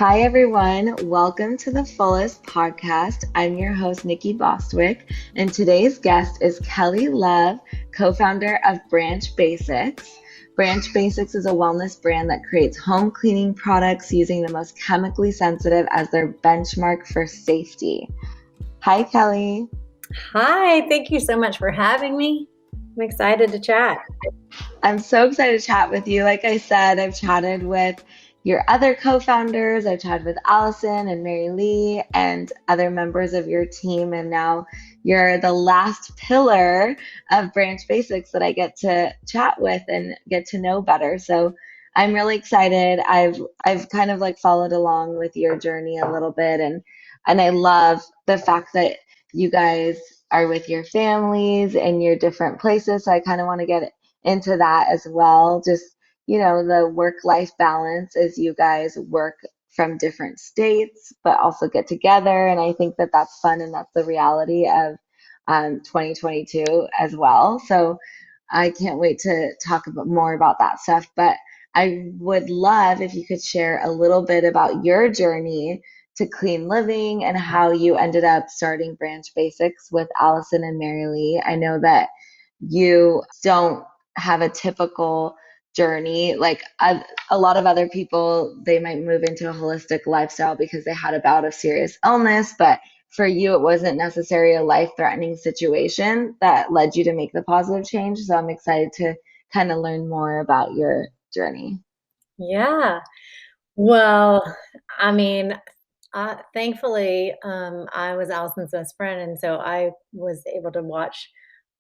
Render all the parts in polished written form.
Hi, everyone. Welcome to the Fullest podcast. I'm your host, Nikki Bostwick, and today's guest is Kelly Love, co founder of Branch Basics. Branch Basics is a wellness brand that creates home cleaning products using the most chemically sensitive as their benchmark for safety. Hi, Kelly. Hi, thank you so much for having me. I'm excited to chat. I'm so excited to chat with you. Like I said, I've chatted with your other co-founders. I've chatted with Allison and Marilee and other members of your team. And now you're the last pillar of Branch Basics that I get to chat with and get to know better. So I'm really excited. I've kind of like followed along with your journey a little bit and I love the fact that you guys are with your families and your different places. So I kind of want to get into that as well. Just, the work-life balance as you guys work from different states, but also get together. And I think that that's fun and that's the reality of 2022 as well. So I can't wait to talk about more about that stuff. But I would love if you could share a little bit about your journey to clean living and how you ended up starting Branch Basics with Allison and Marilee. I know that you don't have a typical journey. Like a lot of other people, they might move into a holistic lifestyle because they had a bout of serious illness, but for you, it wasn't necessarily a life-threatening situation that led you to make the positive change. So I'm excited to kind of learn more about your journey. Yeah. Well, I mean, thankfully, I was Allison's best friend, and so I was able to watch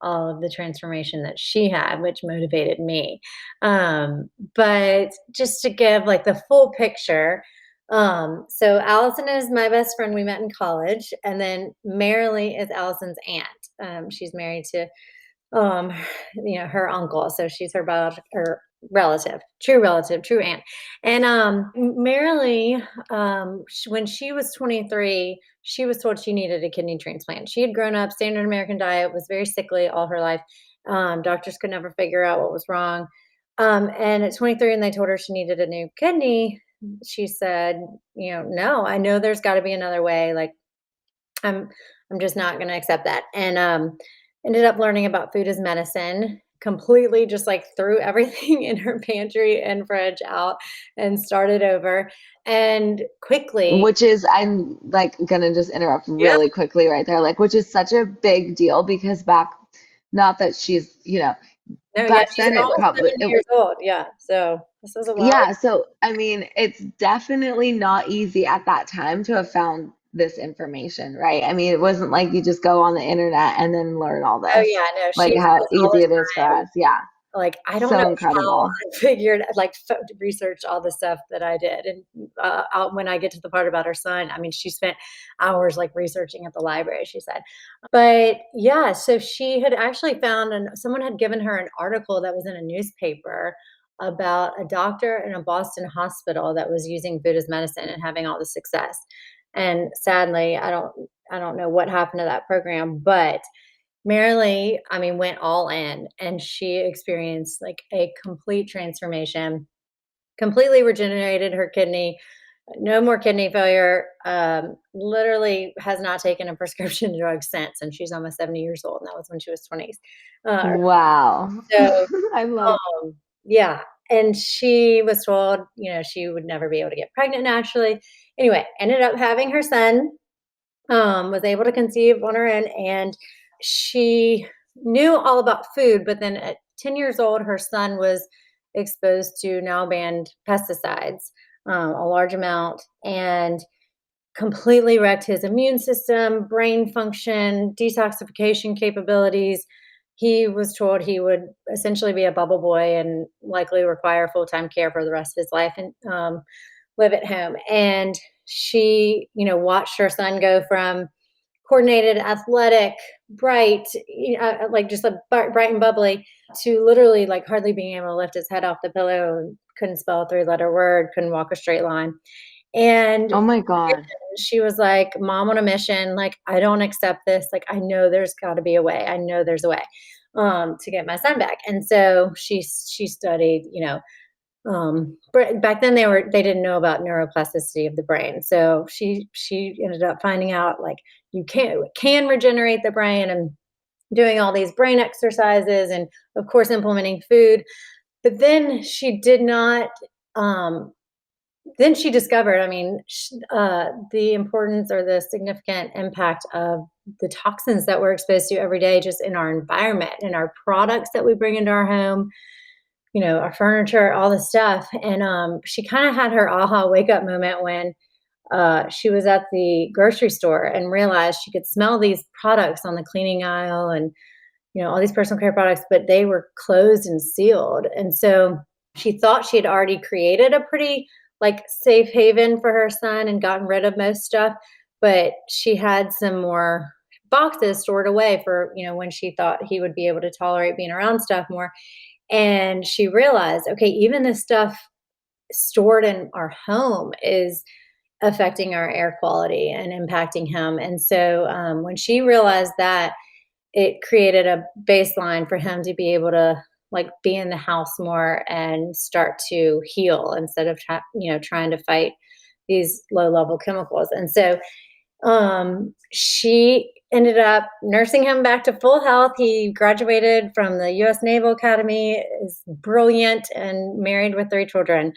all of the transformation that she had, which motivated me. But just to give like the full picture, so Allison is my best friend. We met in college, and then Marilee is Allison's aunt. She's married to um her uncle, so she's her relative, true aunt. And Marilee, when she was 23, she was told she needed a kidney transplant. She had grown up standard American diet, was very sickly all her life. Doctors could never figure out what was wrong. And at 23, and they told her she needed a new kidney, she said, no, I know there's got to be another way. Like, I'm I'm just not gonna accept that. And ended up learning about food as medicine, completely just like threw everything in her pantry and fridge out and started over. And quickly, Which is, I'm like gonna just interrupt yeah, really quickly right there, like, which is such a big deal because not that she's, no, yeah, back she's then it almost probably, 70 years old. Yeah. So this was a while. yeah. So, I mean, it's definitely not easy at that time to have found this information, right? I mean, it wasn't like you just go on the internet and then learn all Oh this, yeah, no, she like tells how us all easy the it is for time. us. Yeah. Like, I don't know So how incredible. I figured, like, researched all the stuff that I did, and, out when I get to the part about her son, I mean, she spent hours, like, researching at the library, she said. But, yeah, so she had actually found and someone had given her an article that was in a newspaper about a doctor in a Boston hospital that was using food as medicine and having all the success. And sadly, I don't know what happened to that program, but Marilee, I mean, went all in and she experienced like a complete transformation, completely regenerated her kidney, no more kidney failure, literally has not taken a prescription drug since. And she's almost 70 years old. And that was when she was 20s. Wow. So, I love. um, yeah. And she was told, she would never be able to get pregnant naturally. Anyway, ended up having her son, was able to conceive on her own, and she knew all about food. But then at 10 years old, her son was exposed to now banned pesticides, a large amount, and completely wrecked his immune system, brain function, detoxification capabilities. He was told he would essentially be a bubble boy and likely require full time care for the rest of his life and live at home. And she, watched her son go from coordinated, athletic, bright, like just a bright and bubbly, to literally like hardly being able to lift his head off the pillow, and couldn't spell a three-letter word, couldn't walk a straight line. And Oh my God. she was like, "Mom on a mission. Like, I don't accept this. Like, I know there's got to be a way. I know there's a way to get my son back." And so she studied, But back then they didn't know about neuroplasticity of the brain. So she ended up finding out like you can regenerate the brain and doing all these brain exercises and of course implementing food. But then she did not um then she discovered, I mean, the importance or the significant impact of the toxins that we're exposed to every day just in our environment and our products that we bring into our home, our furniture, all the stuff. And she kind of had her aha wake up moment when she was at the grocery store and realized she could smell these products on the cleaning aisle and, all these personal care products, but they were closed and sealed. And so she thought she had already created a pretty like safe haven for her son and gotten rid of most stuff, but she had some more boxes stored away for, when she thought he would be able to tolerate being around stuff more. And she realized, okay, even the stuff stored in our home is affecting our air quality and impacting him. And so when she realized that, it created a baseline for him to be able to like be in the house more and start to heal instead of trying to fight these low level chemicals. And so she ended up nursing him back to full health. He graduated from the US Naval Academy, is brilliant and married with 3 children.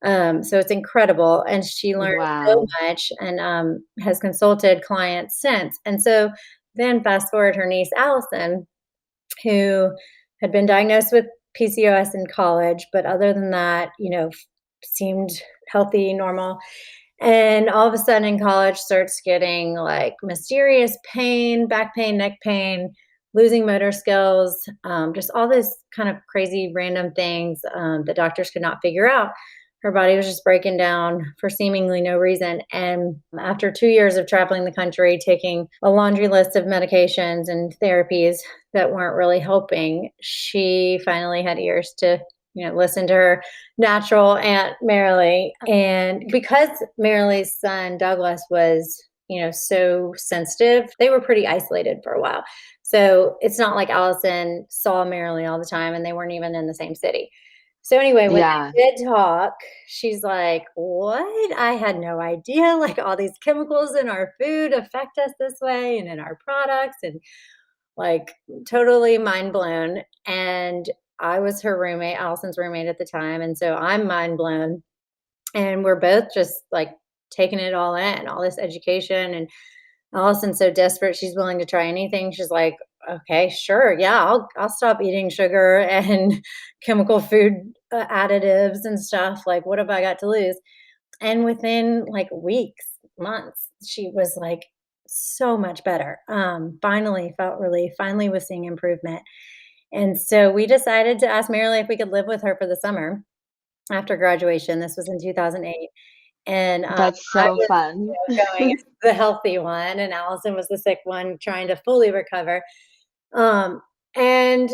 So it's incredible. And she learned so Wow. much and has consulted clients since. And so then fast forward her niece, Allison, who had been diagnosed with PCOS in college, but other than that, seemed healthy, normal. And all of a sudden in college starts getting like mysterious pain, back pain, neck pain, losing motor skills, just all this kind of crazy random things that doctors could not figure out. Her body was just breaking down for seemingly no reason. And after 2 years of traveling the country, taking a laundry list of medications and therapies that weren't really helping, she finally had ears to, listen to her natural Aunt Marilee. And because Marilee's son, Douglas, was, so sensitive, they were pretty isolated for a while. So it's not like Allison saw Marilee all the time and they weren't even in the same city. So anyway, when Yeah. they did talk, she's like, "What? I had no idea, like, all these chemicals in our food affect us this way and in our products," and, like, totally mind blown, and I was her roommate, Allison's roommate at the time, and so I'm mind blown, and we're both just, like, taking it all in, all this education, and Allison's so desperate, she's willing to try anything. She's like, "Okay, sure, yeah, I'll stop eating sugar and chemical food, additives and stuff, like, what have I got to lose?" And within, like, weeks, months, she was, like, so much better, finally felt relief, finally was seeing improvement, and so we decided to ask Marilyn if we could live with her for the summer after graduation. This was in 2008, and, That's I so was, fun. going as the healthy one, and Allison was the sick one trying to fully recover. Um, and,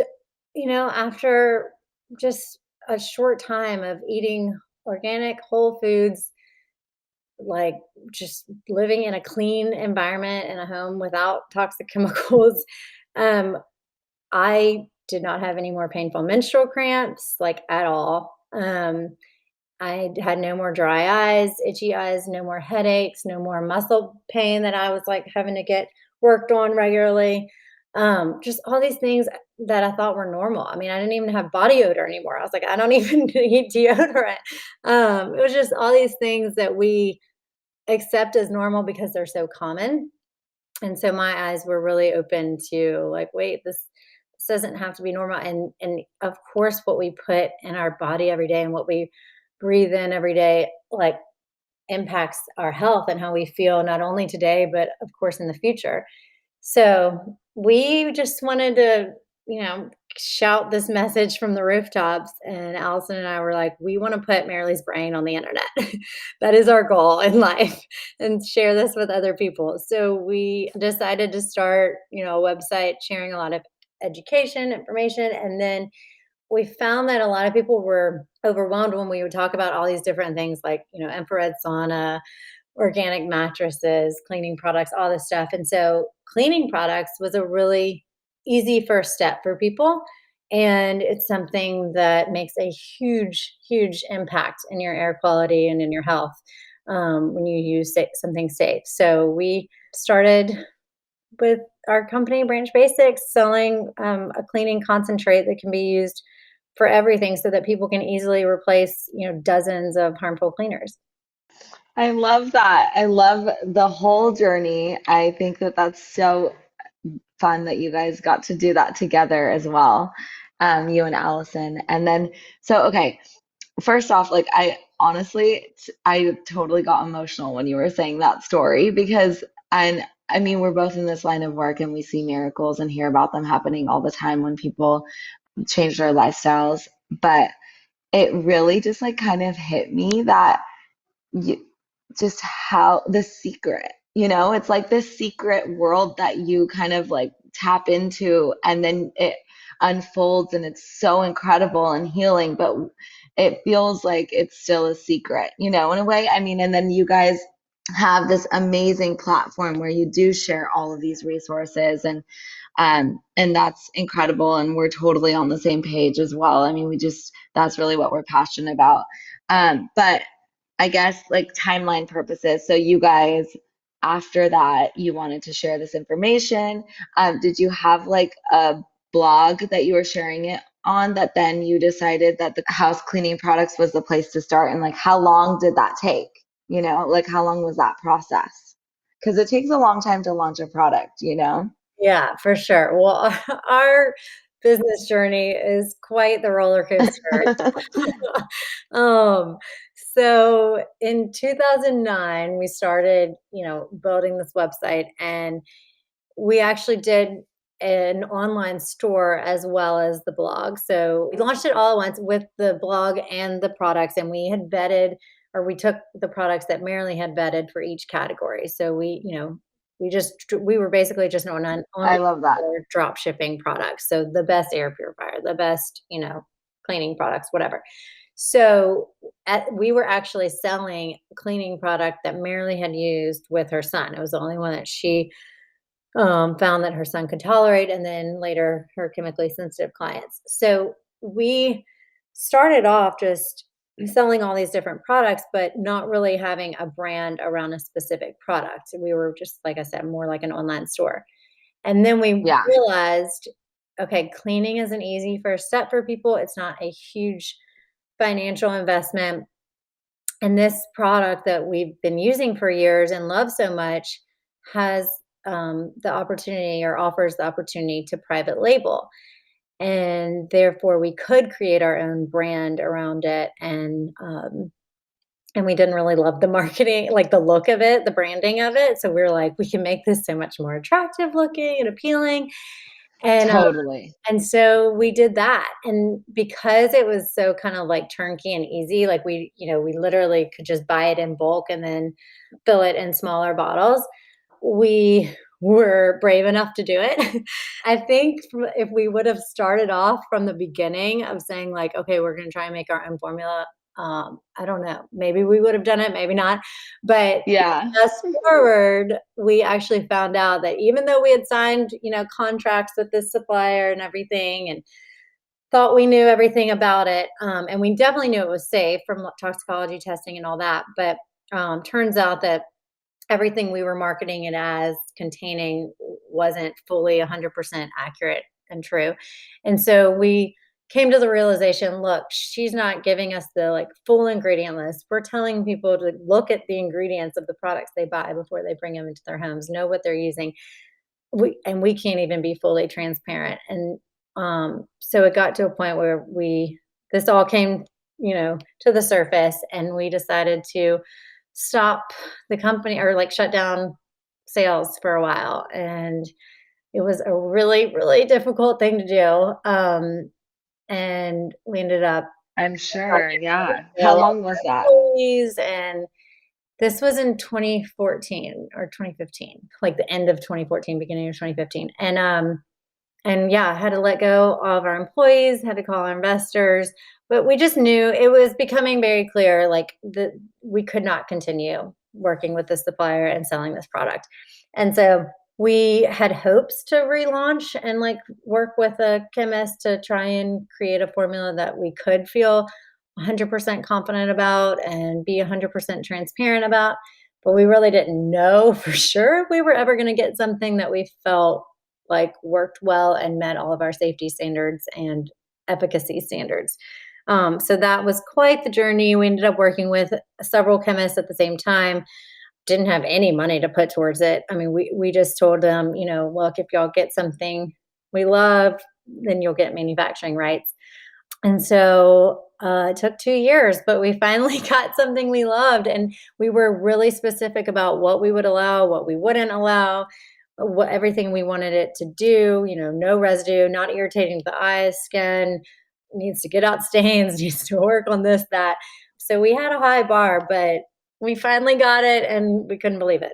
after just a short time of eating organic whole foods, like just living in a clean environment in a home without toxic chemicals, um, I did not have any more painful menstrual cramps, like at all. I had no more dry eyes, itchy eyes, no more headaches, no more muscle pain that I was like having to get worked on regularly. Just all these things that I thought were normal. I mean, I didn't even have body odor anymore. I was like, I don't even need deodorant. It was just all these things that we accept as normal because they're so common. And so my eyes were really open to like, wait, this doesn't have to be normal. And of course, what we put in our body every day and what we breathe in every day, like impacts our health and how we feel not only today, but of course in the future. So we just wanted to, shout this message from the rooftops. And Allison and I were like, we want to put Marilee's brain on the internet. That is our goal in life and share this with other people. So we decided to start, a website sharing a lot of education, information. And then we found that a lot of people were overwhelmed when we would talk about all these different things like, infrared sauna, organic mattresses, cleaning products, all this stuff. And so cleaning products was a really easy first step for people. And it's something that makes a huge, huge impact in your air quality and in your health when you use something safe. So we started with our company, Branch Basics, selling a cleaning concentrate that can be used for everything so that people can easily replace, dozens of harmful cleaners. I love that. I love the whole journey. I think that that's so fun that you guys got to do that together as well, you and Allison. And then, so, okay, first off, like, I honestly, I totally got emotional when you were saying that story because, and I mean, we're both in this line of work and we see miracles and hear about them happening all the time when people change their lifestyles. But it really just like kind of hit me that you, just how the secret, it's like this secret world that you kind of like tap into and then it unfolds and it's so incredible and healing, but it feels like it's still a secret, in a way. I mean, and then you guys have this amazing platform where you do share all of these resources and that's incredible and we're totally on the same page as well. I mean, we just that's really what we're passionate about. But I guess like timeline purposes. So you guys, after that, you wanted to share this information. Did you have like a blog that you were sharing it on that then you decided that the house cleaning products was the place to start? And like, how long did that take? Like how long was that process? Because it takes a long time to launch a product. Yeah, for sure. Well, our business journey is quite the roller coaster. Um, so in 2009, we started, building this website, and we actually did an online store as well as the blog. So we launched it all at once with the blog and the products, and we had vetted, or we took the products that Marilee had vetted for each category. So we were basically just an I online love that. store drop shipping products. So the best air purifier, the best, cleaning products, whatever. So we were actually selling a cleaning product that Marilee had used with her son. It was the only one that she found that her son could tolerate, and then later her chemically sensitive clients. So we started off just selling all these different products, but not really having a brand around a specific product. We were just, like I said, more like an online store. And then we Yeah, realized, okay, cleaning is an easy first step for people. It's not a huge financial investment. And this product that we've been using for years and love so much has the opportunity, or offers the opportunity, to private label. And therefore, we could create our own brand around it. And we didn't really love the marketing, like the look of it, the branding of it. So we were like, we can make this so much more attractive looking and appealing. And totally. and so we did that. And because it was so kind of like turnkey and easy, like we literally could just buy it in bulk and then fill it in smaller bottles. We were brave enough to do it. I think if we would have started off from the beginning of saying like, okay, we're going to try and make our own formula, I don't know, maybe we would have done it, maybe not. But Yeah. fast forward, we actually found out that even though we had signed, contracts with this supplier and everything, and thought we knew everything about it, and we definitely knew it was safe from toxicology testing and all that, but turns out that everything we were marketing it as containing wasn't fully 100% accurate and true. And so we came to the realization, look, she's not giving us the like full ingredient list. We're telling people to look at the ingredients of the products they buy before they bring them into their homes, know what they're using. We can't even be fully transparent. And so it got to a point where this all came, to the surface, and we decided to stop the company, or like shut down sales for a while. And it was a really, really difficult thing to do. And we ended up I'm sure. Yeah. a How lot long was that? of employees, and this was in 2014 or 2015, like the end of 2014, beginning of 2015. And yeah, had to let go of our employees, had to call our investors, but we just knew it was becoming very clear, like that we could not continue working with this supplier and selling this product. And so We had hopes to relaunch and, like, work with a chemist to try and create a formula that we could feel 100% confident about and be 100% transparent about, but we really didn't know for sure if we were ever gonna get something that we felt like worked well and met all of our safety standards and efficacy standards. So that was quite the journey. We ended up working with several chemists at the same time, didn't have any money to put towards it. I mean, we just told them, "Look, if y'all get something we love, then you'll get manufacturing rights." And so, it took 2 years, but we finally got something we loved, and we were really specific about what we would allow, what we wouldn't allow, what everything we wanted it to do, no residue, not irritating to the eyes, skin, needs to get out stains, needs to work on this, that. So we had a high bar, but we finally got it and we couldn't believe it.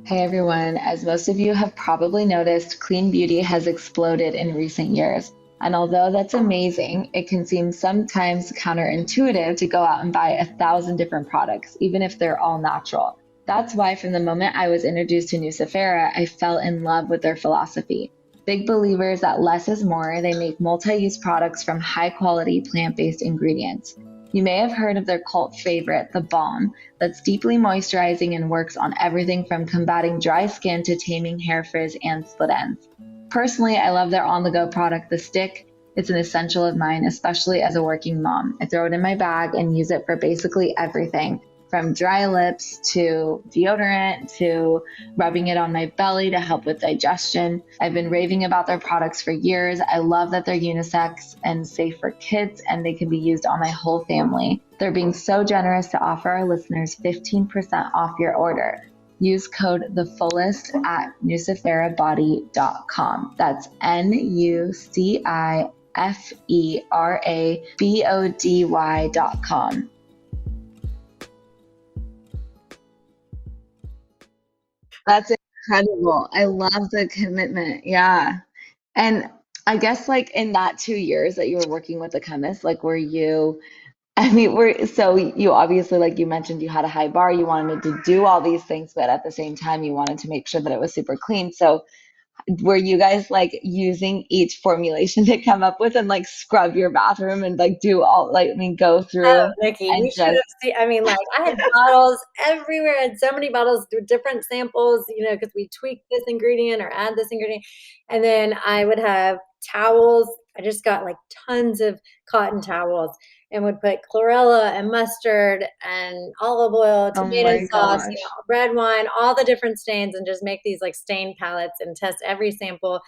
Hey everyone, as most of you have probably noticed, clean beauty has exploded in recent years. And although that's amazing, it can seem sometimes counterintuitive to go out and buy 1,000 different products, even if they're all natural. That's why from the moment I was introduced to Nucifera, I fell in love with their philosophy. Big believers that less is more, they make multi-use products from high-quality plant-based ingredients. You may have heard of their cult favorite, the balm, that's deeply moisturizing and works on everything from combating dry skin to taming hair frizz and split ends. Personally, I love their on-the-go product, the stick. It's an essential of mine, especially as a working mom. I throw it in my bag and use it for basically everything, from dry lips to deodorant to rubbing it on my belly to help with digestion. I've been raving about their products for years. I love that they're unisex and safe for kids, and they can be used on my whole family. They're being so generous to offer our listeners 15% off your order. Use code THEFULLEST at nuciferabody.com. That's NUCIFERABODY.com. That's incredible. I love the commitment. Yeah. And I guess like in that 2 years that you were working with the chemist, like were you, I mean, so you obviously, like you mentioned, you had a high bar, you wanted to do all these things, but at the same time, you wanted to make sure that it was super clean. So were you guys like using each formulation to come up with and like scrub your bathroom and like do all, like, I mean, go Oh, through Nikki, we and should have just, seen. I mean, like, I had bottles everywhere. I had so many bottles with different samples, because we tweak this ingredient or add this ingredient. And then I would have towels. I just got like tons of cotton towels and would put chlorella and mustard and olive oil, oh tomato my sauce, gosh, red wine, all the different stains, and just make these like stain palettes and test every sample,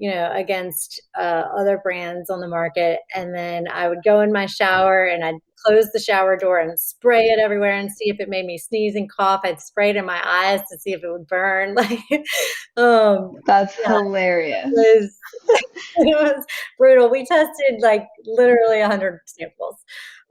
against other brands on the market. And then I would go in my shower and I'd close the shower door and spray it everywhere and see if it made me sneeze and cough. I'd spray it in my eyes to see if it would burn. Like, that's yeah, hilarious. it was, it was brutal. We tested like literally 100 samples.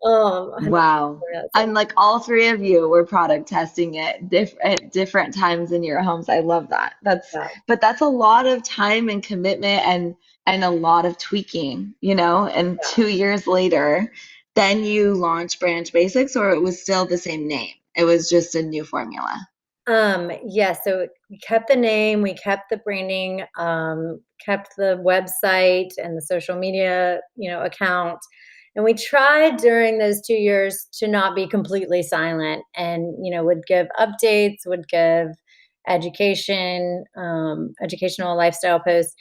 100 Wow. samples. And like all three of you were product testing it at different times in your homes. I love that. Yeah. But that's a lot of time and commitment and a lot of tweaking, you know? And Yeah. 2 years later, then you launched Branch Basics, or it was still the same name. It was just a new formula. Yeah, so we kept the name, we kept the branding, kept the website and the social media, account. And we tried during those 2 years to not be completely silent and, would give updates, would give educational lifestyle posts.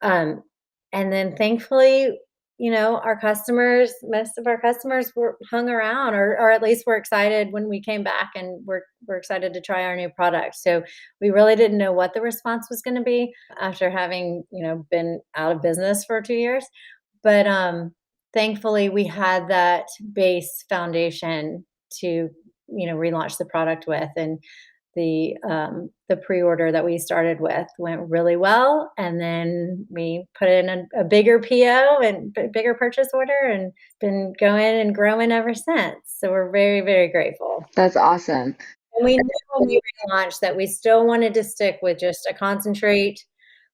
Um, and then thankfully, our customers, most of our customers were hung around, or at least were excited when we came back, and we're excited to try our new product. So we really didn't know what the response was going to be after having, been out of business for 2 years. But thankfully we had that base foundation to, relaunch the product with. And the pre-order that we started with went really well, and then we put in a bigger PO and bigger purchase order, and been going and growing ever since. So we're very, very grateful. That's awesome. And we knew when we relaunched that we still wanted to stick with just a concentrate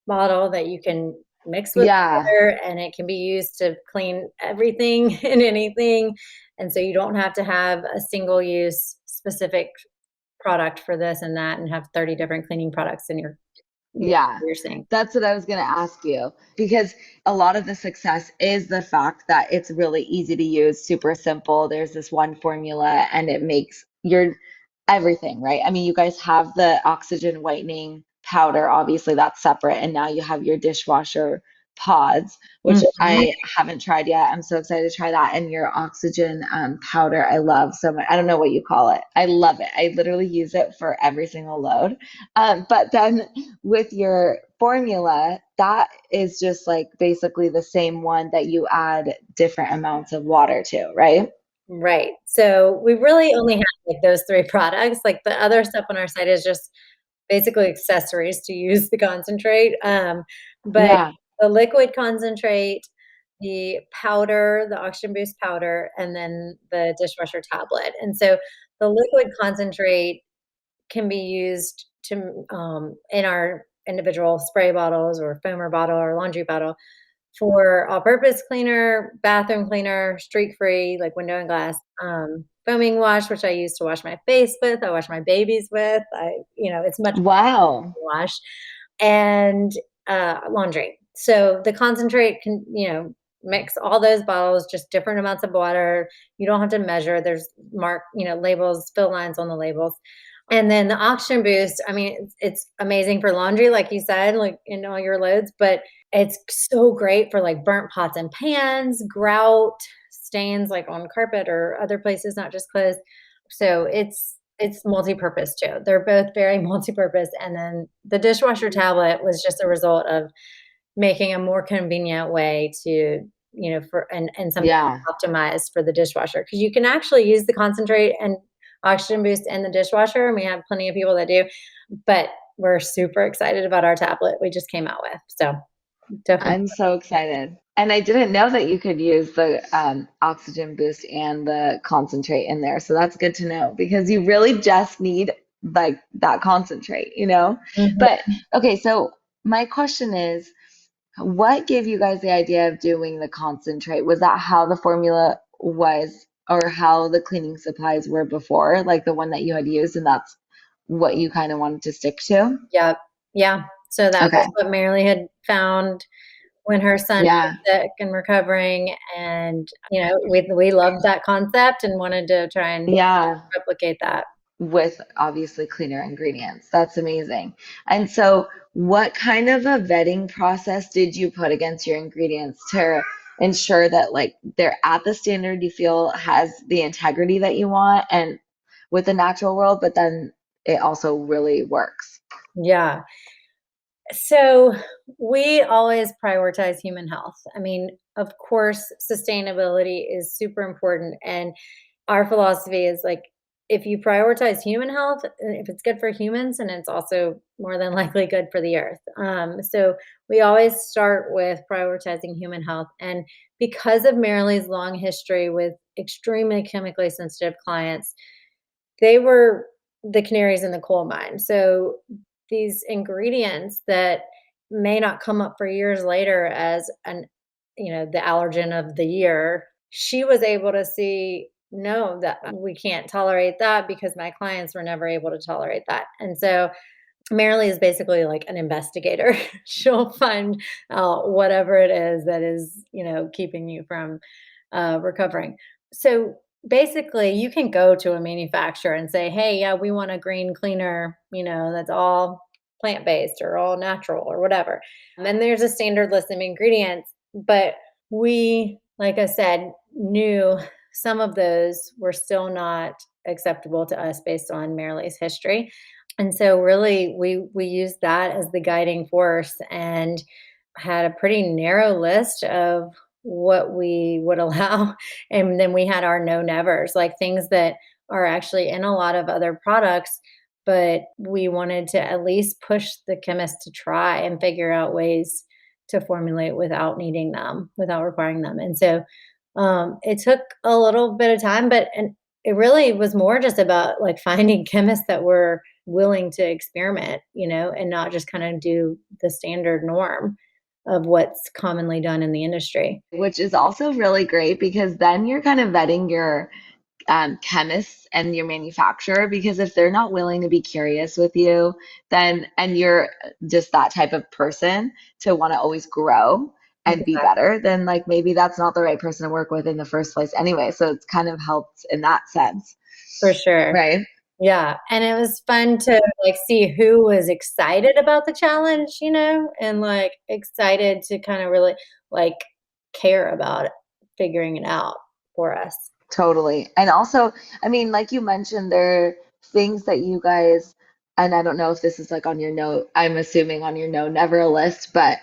bottle that you can mix with Yeah. water, and it can be used to clean everything and anything. And so you don't have to have a single use specific product for this and that and have 30 different cleaning products in Yeah, your sink. that's what I was going to ask you because a lot of the success is the fact that it's really easy to use, super simple. There's this one formula and it makes your everything, right? I mean, you guys have the oxygen whitening powder, obviously that's separate, and now you have your dishwasher pods, which Mhm. I haven't tried yet. I'm so excited to try that. And your oxygen powder, I love so much. I don't know what you call it. I love it. I literally use it for every single load. But then with your formula, that is just like basically the same one that you add different amounts of water to, right? Right. So we really only have like those 3 products. Like the other stuff on our site is just basically accessories to use the concentrate. But Yeah. the liquid concentrate, the powder, the oxygen boost powder, and then the dishwasher tablet. And so the liquid concentrate can be used to in our individual spray bottles or foamer bottle or laundry bottle for all-purpose cleaner, bathroom cleaner, streak-free, like window and glass, foaming wash, which I use to wash my face with, I wash my babies with. It's much Wow. wash, and, laundry. So the concentrate can, mix all those bottles, just different amounts of water. You don't have to measure. There's labels, fill lines on the labels. And then the oxygen boost, I mean, it's amazing for laundry, like you said, like in all your loads, but it's so great for like burnt pots and pans, grout, stains like on carpet or other places, not just clothes. So it's multi-purpose too. They're both very multi-purpose. And then the dishwasher tablet was just a result of making a more convenient way to, and something Yeah. optimized for the dishwasher. Because you can actually use the concentrate and oxygen boost in the dishwasher, and we have plenty of people that do. But we're super excited about our tablet we just came out with. So definitely. I'm so excited. And I didn't know that you could use the oxygen boost and the concentrate in there. So that's good to know because you really just need like that concentrate, you know? Mhm. But okay, so my question is, what gave you guys the idea of doing the concentrate? Was that how the formula was or how the cleaning supplies were before, like the one that you had used, and that's what you kind of wanted to stick to? Yep. Yeah. So that was Okay. what Marilee had found when her son was Yeah. sick and recovering, and, we loved that concept and wanted to try and Yeah. replicate that. With obviously cleaner ingredients. That's amazing. And so, what kind of a vetting process did you put against your ingredients to ensure that like they're at the standard you feel has the integrity that you want and with the natural world, but then it also really works? Yeah. So we always prioritize human health. I mean, of course, sustainability is super important. And our philosophy is like, if you prioritize human health, if it's good for humans, and it's also more than likely good for the earth. So we always start with prioritizing human health. And because of Marilee's long history with extremely chemically sensitive clients, they were the canaries in the coal mine. So these ingredients that may not come up for years later as the allergen of the year, she was able to see, no, that we can't tolerate that because my clients were never able to tolerate that. And so Marilee is basically like an investigator. She'll find out whatever it is that is, keeping you from recovering. So basically, you can go to a manufacturer and say, hey, yeah, we want a green cleaner, that's all plant based or all natural or whatever. And then there's a standard list of ingredients. But we, like I said, knew some of those were still not acceptable to us based on Marilee's history. And so really we used that as the guiding force and had a pretty narrow list of what we would allow. And then we had our no nevers, like things that are actually in a lot of other products, but we wanted to at least push the chemist to try and figure out ways to formulate without needing them, without requiring them. And so it took a little bit of time, but and it really was more just about like finding chemists that were willing to experiment, and not just kind of do the standard norm of what's commonly done in the industry. Which is also really great because then you're kind of vetting your chemists and your manufacturer, because if they're not willing to be curious with you, then and you're just that type of person to want to always grow and be Exactly. better, then like maybe that's not the right person to work with in the first place anyway. So it's kind of helped in that sense, For sure. right? Yeah, and it was fun to, like, see who was excited about the challenge, and, like, excited to kinda really, like, care about figuring it out for us. Totally. And also, I mean, like you mentioned, there are things that you guys, and I don't know if this is like on your note, I'm assuming on your no never list, but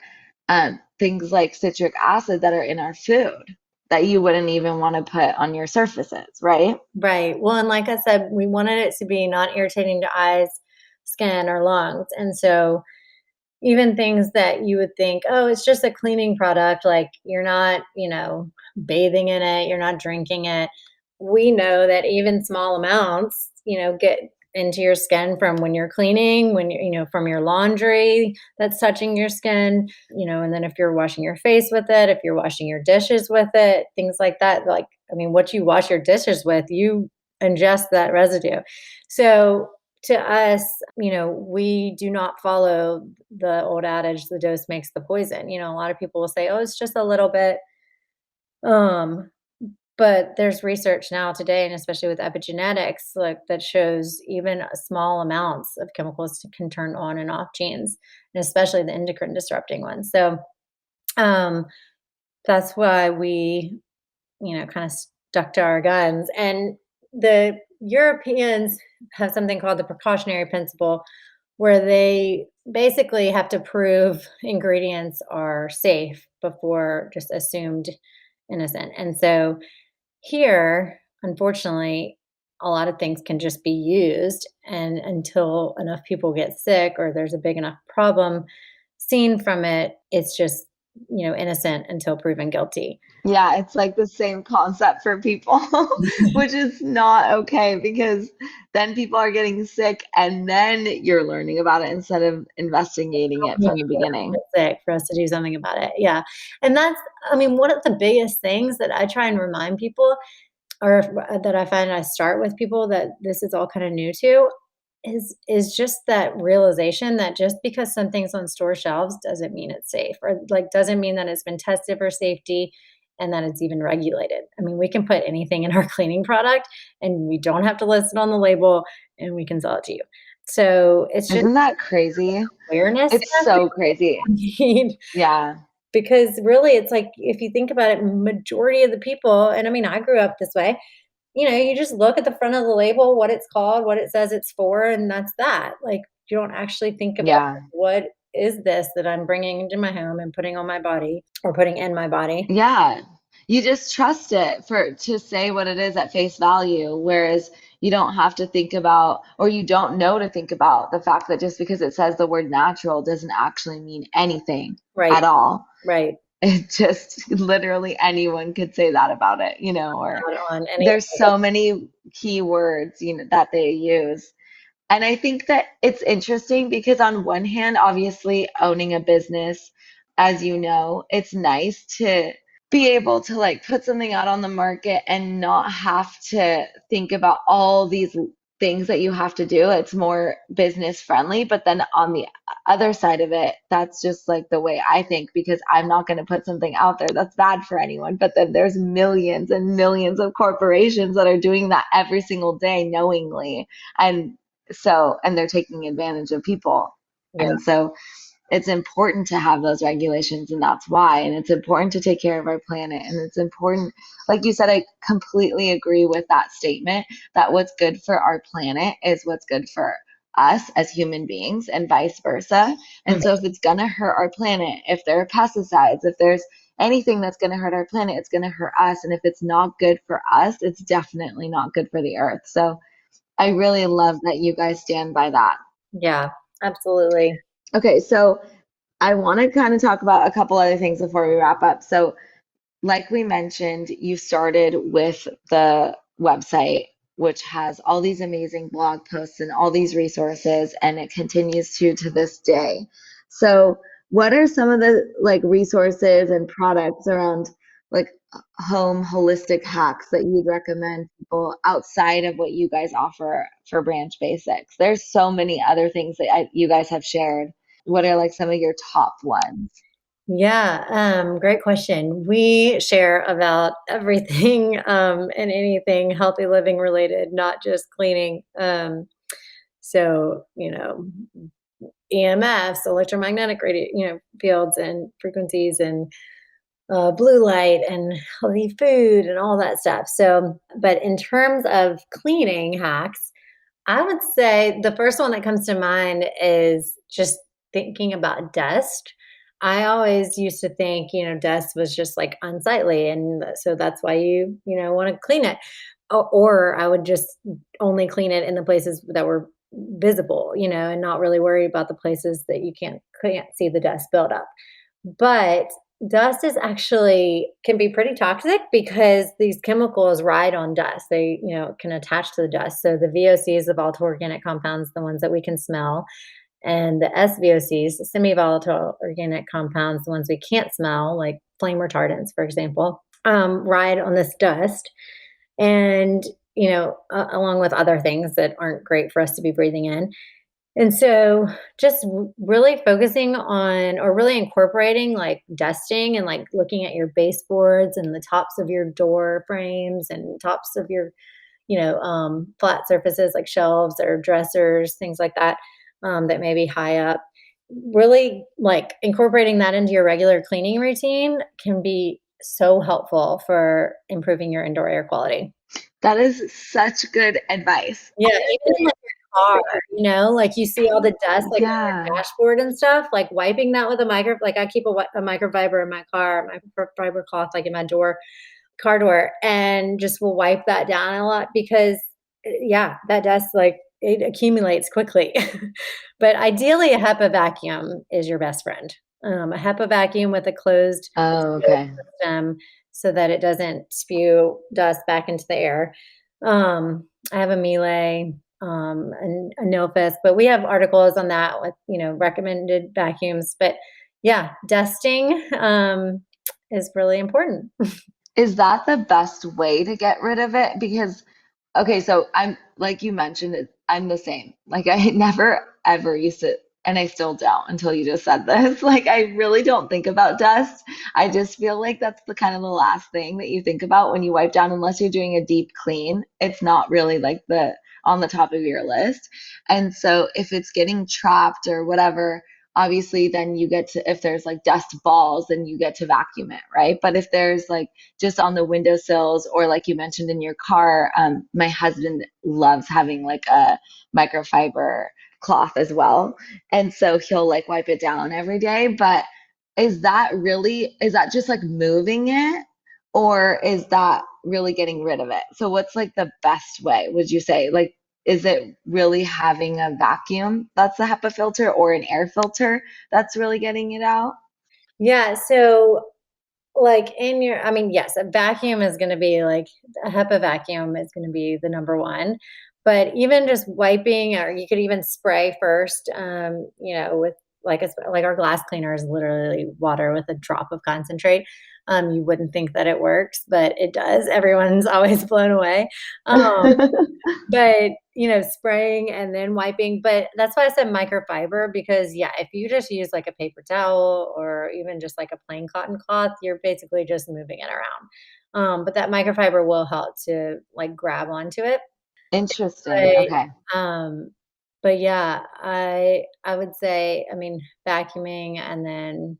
things like citric acid that are in our food that you wouldn't even want to put on your surfaces, right? Right. Well, and like I said, we wanted it to be not irritating to eyes, skin, or lungs, and so even things that you would think, "Oh, it's just a cleaning product," like, you're not, bathing in it, you're not drinking it. We know that even small amounts, get into your skin from when you're cleaning, when from your laundry that's touching your skin, and then if you're washing your face with it, if you're washing your dishes with it, things like that. Like, I mean, what you wash your dishes with, you ingest that residue. So to us, we do not follow the old adage, the dose makes the poison. A lot of people will say, oh, it's just a little bit. Um, but there's research now today, and especially with epigenetics, like that shows even small amounts of chemicals can turn on and off genes, and especially the endocrine disrupting ones. So um, that's why we, kind of stuck to our guns. And the Europeans have something called the precautionary principle, where they basically have to prove ingredients are safe before just assumed innocent. And so here, unfortunately, a lot of things can just be used, and until enough people get sick or there's a big enough problem seen from it, it's just, innocent until proven guilty. Yeah, it's like the same concept for people, which is not okay because then people are getting sick and then you're learning about it instead of investigating it Yeah, from the for them to beginning. get sick, for us to do something about it. Yeah. And that's, I mean, one of the biggest things that I try and remind people, or that I find I start with people that this is all kind of new to, is just that realization that just because something's on store shelves doesn't mean it's safe, or like doesn't mean that it's been tested for safety and that it's even regulated. I mean, we can put anything in our cleaning product and we don't have to list it on the label, and we can sell it to you. So it's just Isn't that crazy? awareness It's so crazy. we need, Yeah. because really it's like if you think about it, majority of the people, and I mean, I grew up this way, you just look at the front of the label, what it's called, what it says it's for, and that's that. Like, you don't actually think about Yeah. what is this that I'm bringing into my home and putting on my body or putting in my body. Yeah. You just trust it for to say what it is at face value, whereas you don't have to think about, or you don't know to think about the fact that just because it says the word natural doesn't actually mean anything Right, at all. right. It just literally anyone could say that about it, or Not on any there's so many keywords, that they use. And I think that it's interesting because on one hand, obviously owning a business, as you know, it's nice to be able to like put something out on the market and not have to think about all these things that you have to do. It's more business friendly. But then on the other side of it, that's just like the way I think because I'm not going to put something out there that's bad for anyone. But then there's millions and millions of corporations that are doing that every single day knowingly. And and they're taking advantage of people. yeah, And so it's important to have those regulations, and that's why. And it's important to take care of our planet. And it's important, like you said, I completely agree with that statement that what's good for our planet is what's good for us as human beings, and vice versa. And so, mhm, if it's going to hurt our planet, if there are pesticides, if there's anything that's going to hurt our planet, it's going to hurt us. And if it's not good for us, it's definitely not good for the earth. So, I really love that you guys stand by that. yeah, absolutely. Okay, so I want to kind of talk about a couple other things before we wrap up. So, like we mentioned, you started with the website, which has all these amazing blog posts and all these resources, and it continues to this day. So, what are some of the like resources and products around like home holistic hacks that you'd recommend people outside of what you guys offer for Branch Basics? There's so many other things that you guys have shared. What are like some of your top ones? Yeah, great question. We share about everything and anything healthy living related, not just cleaning. So, EMFs, electromagnetic fields and frequencies and blue light and healthy food and all that stuff. So, but in terms of cleaning hacks, I would say the first one that comes to mind is just thinking about dust. I always used to think, dust was just like unsightly. And so that's why want to clean it. Or I would just only clean it in the places that were visible, and not really worry about the places that you can't see the dust build up. But dust is actually can be pretty toxic because these chemicals ride on dust. They, can attach to the dust. So the VOCs, the volatile organic compounds, the ones that we can smell, and the SVOCs, the semi-volatile organic compounds, the ones we can't smell, like flame retardants, for example, ride on this dust. And, along with other things that aren't great for us to be breathing in. And so just really focusing on or really incorporating like dusting and like looking at your baseboards and the tops of your door frames and tops of your, flat surfaces like shelves or dressers, things like that, that may be high up. Really like incorporating that into your regular cleaning routine can be so helpful for improving your indoor air quality. That is such good advice. Yeah, even in, like, your car, like, you see all the dust, like, on Yeah. your dashboard and stuff, like, wiping that with like, I keep a microfiber in my car, microfiber cloth, like, in my car door, and just will wipe that down a lot because, yeah, that dust, like, it accumulates quickly. But ideally, a HEPA vacuum is your best friend. A HEPA vacuum with a closed Oh, okay. system so that it doesn't spew dust back into the air. I have a Miele, and a Nofus, but we have articles on that with, recommended vacuums. But yeah, dusting is really important. Is that the best way to get rid of it? Because, okay, so I'm like you mentioned, I'm the same. Like I never ever used to, and I still don't until you just said this. Like I really don't think about dust. I just feel like that's the kind of the last thing that you think about when you wipe down, unless you're doing a deep clean. It's not really like the on the top of your list. And so if it's getting trapped or whatever, obviously then you get to, if there's like dust balls, then you get to vacuum it, right? But if there's like just on the windowsills or like you mentioned in your car, my husband loves having like a microfiber cloth as well. And so he'll like wipe it down every day. But is that just like moving it or is that really getting rid of it? So what's like the best way, would you say? Like, is it really having a vacuum that's the HEPA filter or an air filter that's really getting it out? Yeah. So, like I mean, yes, a vacuum is going to be like a HEPA vacuum is going to be the number one. But even just wiping, or you could even spray first, with like our glass cleaner is literally water with a drop of concentrate. You wouldn't think that it works, but it does. Everyone's always blown away. Um, but, spraying and then wiping, but that's why I said microfiber because, yeah, if you just use, like, a paper towel or even just, like, a plain cotton cloth, you're basically just moving it around. But that microfiber will help to, like, grab onto it. Interesting. Okay. But, but yeah, I would say, I mean, vacuuming and then,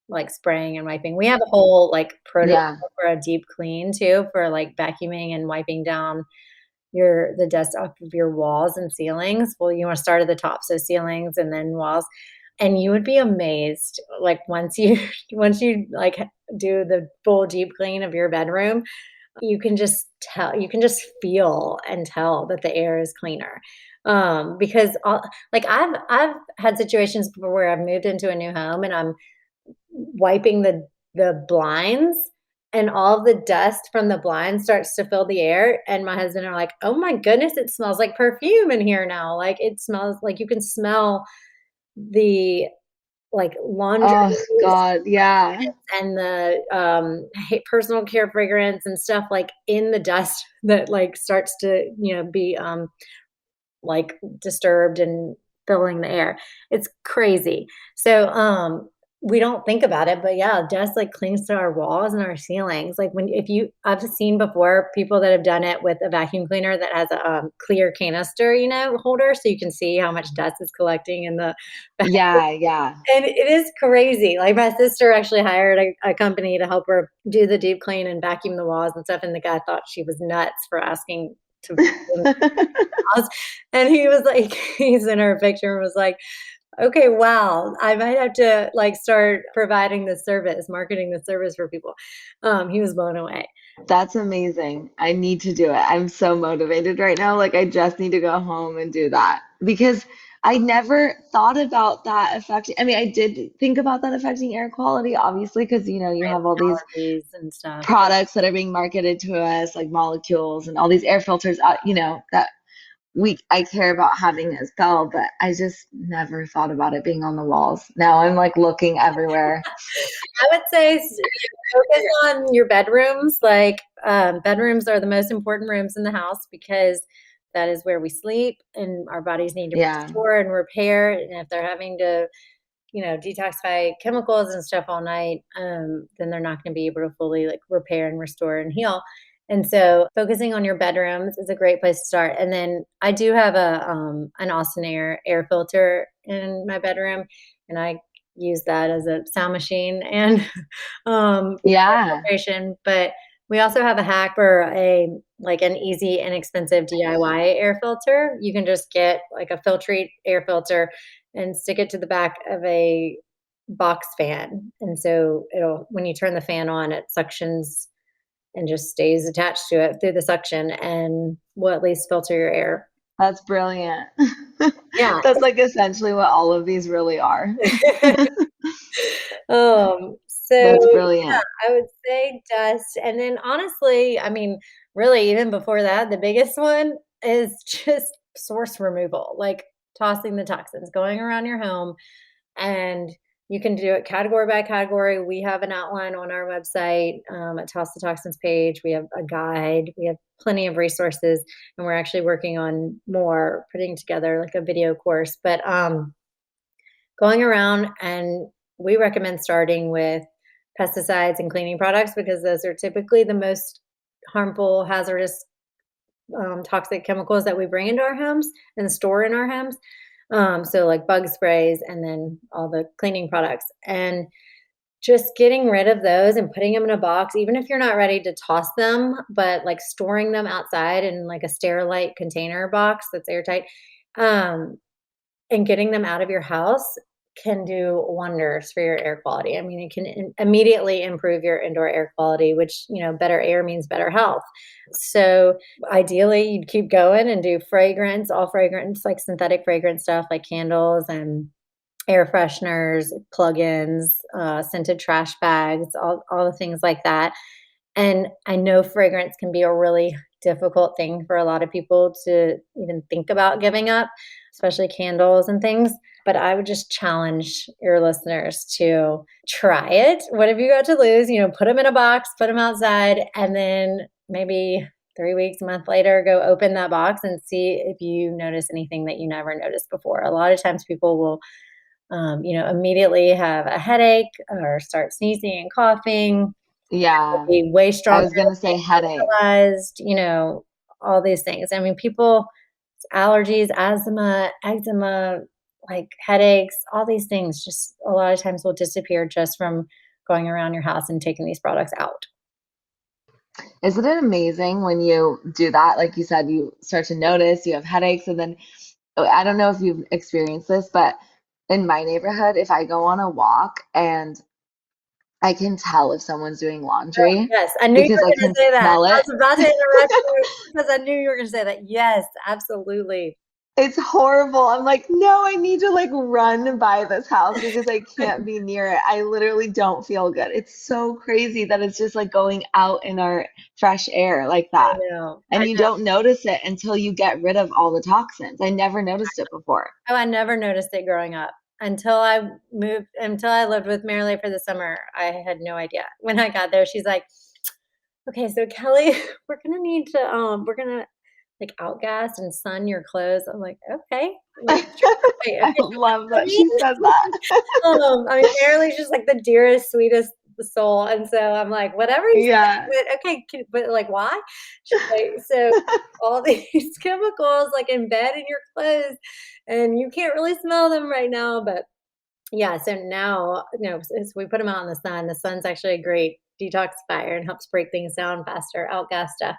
like, spraying and wiping. We have a whole, like, protocol Yeah. for a deep clean too for, like, vacuuming and wiping down the dust off of your walls and ceilings. Well, you wanna start at the top, so ceilings and then walls, and you would be amazed, like, once you once you, like, do the full deep clean of your bedroom, you can just feel and tell that the air is cleaner. Because all like, I've had situations before where I've moved into a new home and I'm wiping the blinds, and all of the dust from the blinds starts to fill the air, and my husband are like, "Oh my goodness, it smells like perfume in here now." Like, it smells like you can smell the like laundry Oh God, yeah. and the personal care fragrance and stuff like in the dust that like starts to be like disturbed and filling the air. It's crazy. So we don't think about it, but yeah, dust like clings to our walls and our ceilings. Like when if you I've seen before people that have done it with a vacuum cleaner that has a clear canister, holder so you can see how much dust is collecting in the Yeah, yeah. and it is crazy. Like my sister actually hired a company to help her do the deep clean and vacuum the walls and stuff. And the guy thought she was nuts for asking to vacuum house. And he was like, he sent her a picture and was like, okay, wow, I might have to like start providing this service, marketing the service for people. He was blown away. That's amazing. I need to do it. I'm so motivated right now. Like, I just need to go home and do that because I never thought about that affecting. I mean, I did think about that affecting air quality, obviously, because you Right, have all these allergies and stuff. products that are being marketed to us, like molecules and all these air filters, that I care about having as well. But I just never thought about it being on the walls. Now I'm like looking everywhere. I would say focus on your bedrooms. Like bedrooms are the most important rooms in the house because that is where we sleep and our bodies need to Yeah. restore and repair. And if they're having to, detoxify chemicals and stuff all night, then they're not going to be able to fully like repair and restore and heal. And so focusing on your bedrooms is a great place to start. And then I do have an Austin air filter in my bedroom and I use that as a sound machine and air Yeah. filtration. But we also have a hack for an easy, inexpensive DIY air filter. You can just get like a Filtrete air filter and stick it to the back of a box fan. And so it'll when you turn the fan on, it suctions and just stays attached to it through the suction and will at least filter your air. That's brilliant. Yeah. That's like essentially what all of these really are. So That's yeah, brilliant. I would say dust. And then honestly, I mean, really, even before that, the biggest one is just source removal, like tossing the toxins, going around your home. And you can do it category by category. We have an outline on our website at Toss the Toxins page. We have a guide. We have plenty of resources, and we're actually working on more, putting together like a video course. But going around, and we recommend starting with pesticides and cleaning products because those are typically the most harmful, hazardous, toxic chemicals that we bring into our homes and store in our homes. So, like bug sprays and then all the cleaning products. And just getting rid of those and putting them in a box, even if you're not ready to toss them, but like storing them outside in like a Sterilite container box that's airtight. Um, and getting them out of your house can do wonders for your air quality. I mean, it can immediately improve your indoor air quality, which, better air means better health. So, ideally, you'd keep going and do fragrance, all fragrance, like synthetic fragrance stuff like candles and air fresheners, plug-ins, scented trash bags, all the things like that. And I know fragrance can be a really difficult thing for a lot of people to even think about giving up, especially candles and things. But I would just challenge your listeners to try it. What have you got to lose? Put them in a box, put them outside, and then maybe 3 weeks, a month later, go open that box and see if you notice anything that you never noticed before. A lot of times people will immediately have a headache or start sneezing and coughing, Yeah. be way I stronger was gonna than say headache. they realized, all these things. I mean, people allergies, asthma, eczema, like headaches, all these things just a lot of times will disappear just from going around your house and taking these products out. Isn't it amazing when you do that? Like you said, you start to notice you have headaches, and then I don't know if you've experienced this, but in my neighborhood, if I go on a walk and I can tell if someone's doing laundry Yes, I knew you because were I gonna can say that. smell I it. was about to interrupt you because I knew you were gonna say that. Yes, absolutely. It's horrible. I'm like, no, I need to like run by this house because I can't be near it. I literally don't feel good. It's so crazy that it's just like going out in our fresh air like I that. know, I And you know. don't notice it until you get rid of all the toxins. I never noticed it before. Oh, I never noticed it growing up. until I lived with Marilee for the summer, I had no idea. When I got there, she's like, "Okay, so Kelly, we're gonna like outgas and sun your clothes." I'm like, "Okay." I'm like, "Sure." Wait, I okay, so what love does that that she mean? said that. I mean, Marilee's just like the dearest, sweetest soul, and so I'm like, "Whatever you Yeah. say, but okay, but like, why?" She's like, "So all these chemicals like embed in your clothes, and you can't really smell them right now, but." Yeah, so now, as we put them out in the sun's actually a great detoxifier and helps break things down faster, outgas stuff.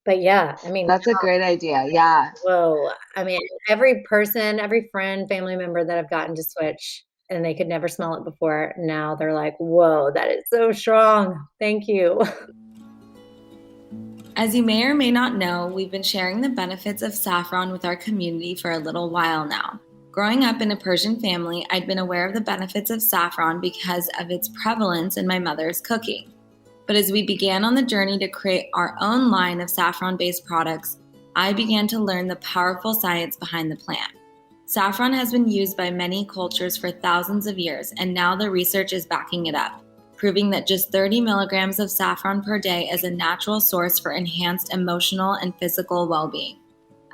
But yeah, I mean, That's a great idea. Yeah. whoa. I mean, every person, every friend, family member that I've gotten to switch and they could never smell it before, now they're like, "Whoa, that is so strong. Thank you." As you may or may not know, we've been sharing the benefits of saffron with our community for a little while now. Growing up in a Persian family, I'd been aware of the benefits of saffron because of its prevalence in my mother's cooking. But as we began on the journey to create our own line of saffron-based products, I began to learn the powerful science behind the plant. Saffron has been used by many cultures for thousands of years, and now the research is backing it up, proving that just 30 milligrams of saffron per day is a natural source for enhanced emotional and physical well-being.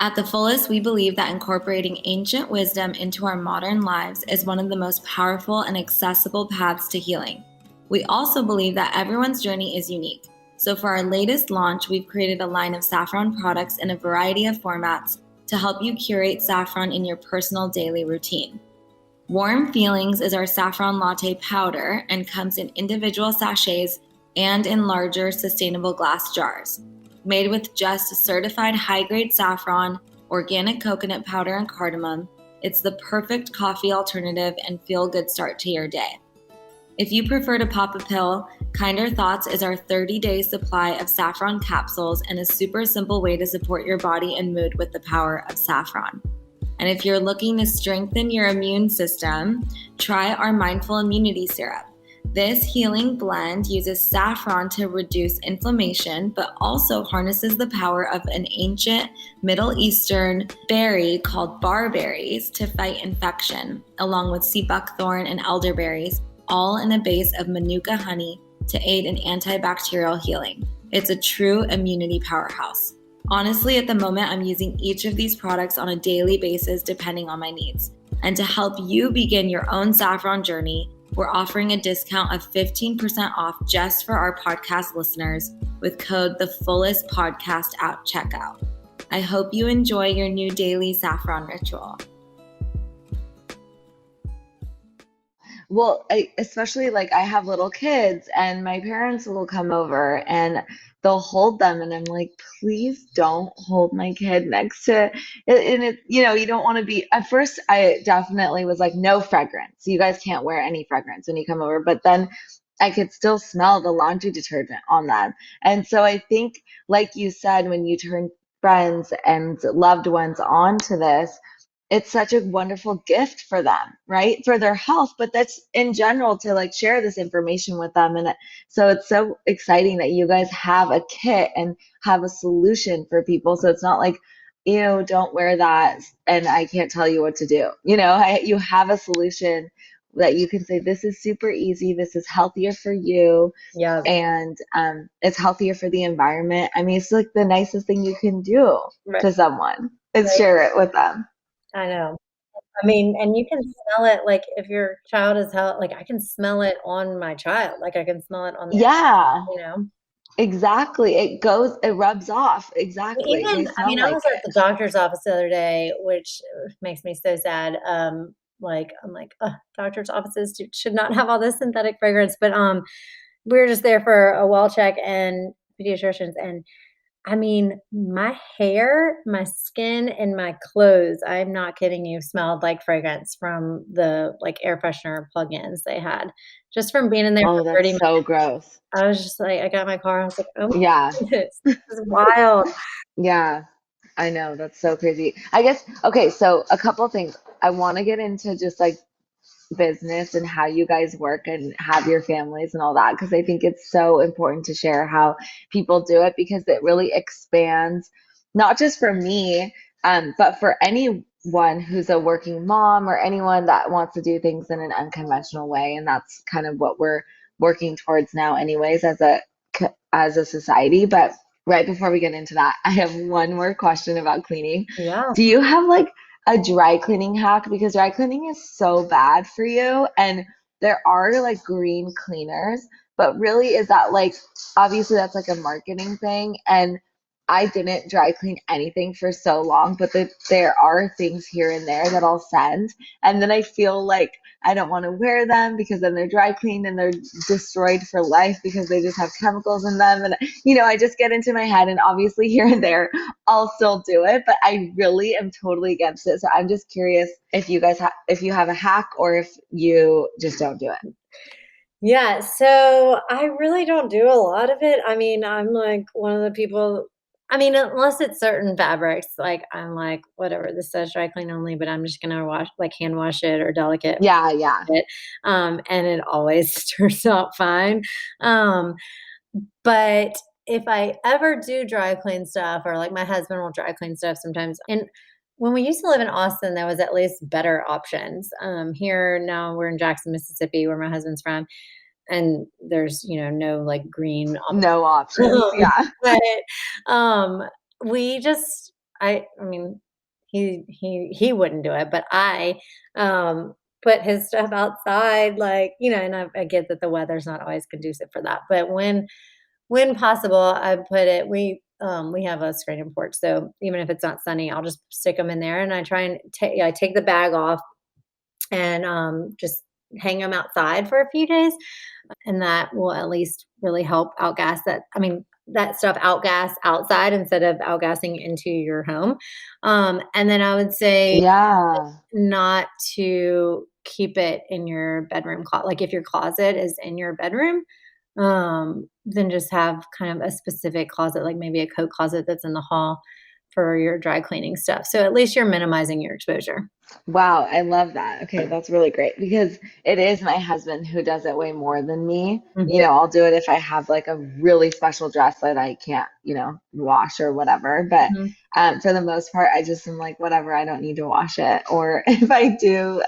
At the fullest, we believe that incorporating ancient wisdom into our modern lives is one of the most powerful and accessible paths to healing. We also believe that everyone's journey is unique. So for our latest launch, we've created a line of saffron products in a variety of formats to help you curate saffron in your personal daily routine. Warm Feelings is our saffron latte powder and comes in individual sachets and in larger sustainable glass jars. Made with just certified high-grade saffron, organic coconut powder, and cardamom, it's the perfect coffee alternative and feel-good start to your day. If you prefer to pop a pill, Kinder Thoughts is our 30-day supply of saffron capsules and a super simple way to support your body and mood with the power of saffron. And if you're looking to strengthen your immune system, try our Mindful Immunity Syrup. This healing blend uses saffron to reduce inflammation, but also harnesses the power of an ancient Middle Eastern berry called barberries to fight infection, along with sea buckthorn and elderberries, all in a base of manuka honey to aid in antibacterial healing. It's a true immunity powerhouse. Honestly, at the moment, I'm using each of these products on a daily basis depending on my needs. And to help you begin your own saffron journey, we're offering a discount of 15% off just for our podcast listeners with code TheFullestPodcast at checkout. I hope you enjoy your new daily saffron ritual. Well, especially like I have little kids and my parents will come over and they'll hold them and I'm like, please don't hold my kid next to and it, you don't want to be at first I definitely was like no fragrance. You guys can't wear any fragrance when you come over, but then I could still smell the laundry detergent on them. And so I think like you said, when you turn friends and loved ones onto this, it's such a wonderful gift for them, right? For their health, but that's in general to like share this information with them. And so it's so exciting that you guys have a kit and have a solution for people. So it's not like, ew, don't wear that and I can't tell you what to do. You have a solution that you can say, this is super easy. This is healthier for you. Yeah, And it's healthier for the environment. I mean, it's like the nicest thing you can do right, to someone is right. share it with them. I know. I mean, and you can smell it, like, if your child is like, I can smell it on my child, like, I can smell it on their Yeah, you know? exactly. It rubs off. Exactly. They I smell mean, I like was at it. the doctor's office the other day, which makes me so sad. Like, I'm like, "Ugh, doctor's offices should not have all this synthetic fragrance." But we were just there for a well check and pediatricians, and I mean, my hair, my skin, and my clothes, I'm not kidding you, smelled like fragrance from the like air freshener plugins they had. Just from being in there Oh, for that's 30 minutes, so gross. I was just like, I got in my car, I was like, oh my Yeah. goodness, this is wild. Yeah. I know. That's so crazy. I guess, okay, so a couple things. I want to get into just like business and how you guys work and have your families and all that because I think it's so important to share how people do it because it really expands not just for me but for any one who's a working mom or anyone that wants to do things in an unconventional way, and that's kind of what we're working towards now anyways as a society. But right before we get into that, I have one more question about cleaning. Yeah. Do you have like a dry cleaning hack? Because dry cleaning is so bad for you, and there are like green cleaners, but really is that like, obviously that's like a marketing thing, and I didn't dry clean anything for so long, but there are things here and there that I'll send. And then I feel like I don't want to wear them because then they're dry cleaned and they're destroyed for life because they just have chemicals in them. And, I just get into my head, and obviously here and there I'll still do it, but I really am totally against it. So I'm just curious if you guys if you have a hack or if you just don't do it. Yeah, so I really don't do a lot of it. I mean, I'm like one of the people, I mean, unless it's certain fabrics, like I'm like, whatever, this says dry clean only, but I'm just gonna wash, like hand wash it or delicate Yeah, yeah. it. And it always turns out fine. Um, but if I ever do dry clean stuff, or like my husband will dry clean stuff sometimes, and when we used to live in Austin, there was at least better options. Here now we're in Jackson, Mississippi, where my husband's from, and there's, no, like, green No options. options. Yeah. But, we just I mean, he wouldn't do it, but um, put his stuff outside, like, and I get that the weather's not always conducive for that, but when possible, I put it we have a screened-in porch, so even if it's not sunny, I'll just stick them in there, and I try and I take the bag off and, just hang them outside for a few days, and that will at least really help outgas that stuff outgas outside instead of outgassing into your home. And then I would say Yeah. not to keep it in your bedroom like if your closet is in your bedroom, then just have kind of a specific closet, like maybe a coat closet that's in the hall for your dry cleaning stuff. So at least you're minimizing your exposure. Wow, I love that. Okay, that's really great because it is my husband who does it way more than me. Mhm. I'll do it if I have like a really special dress that I can't, wash or whatever. But Mhm. for the most part, I just am like, whatever, I don't need to wash it. Or if I do,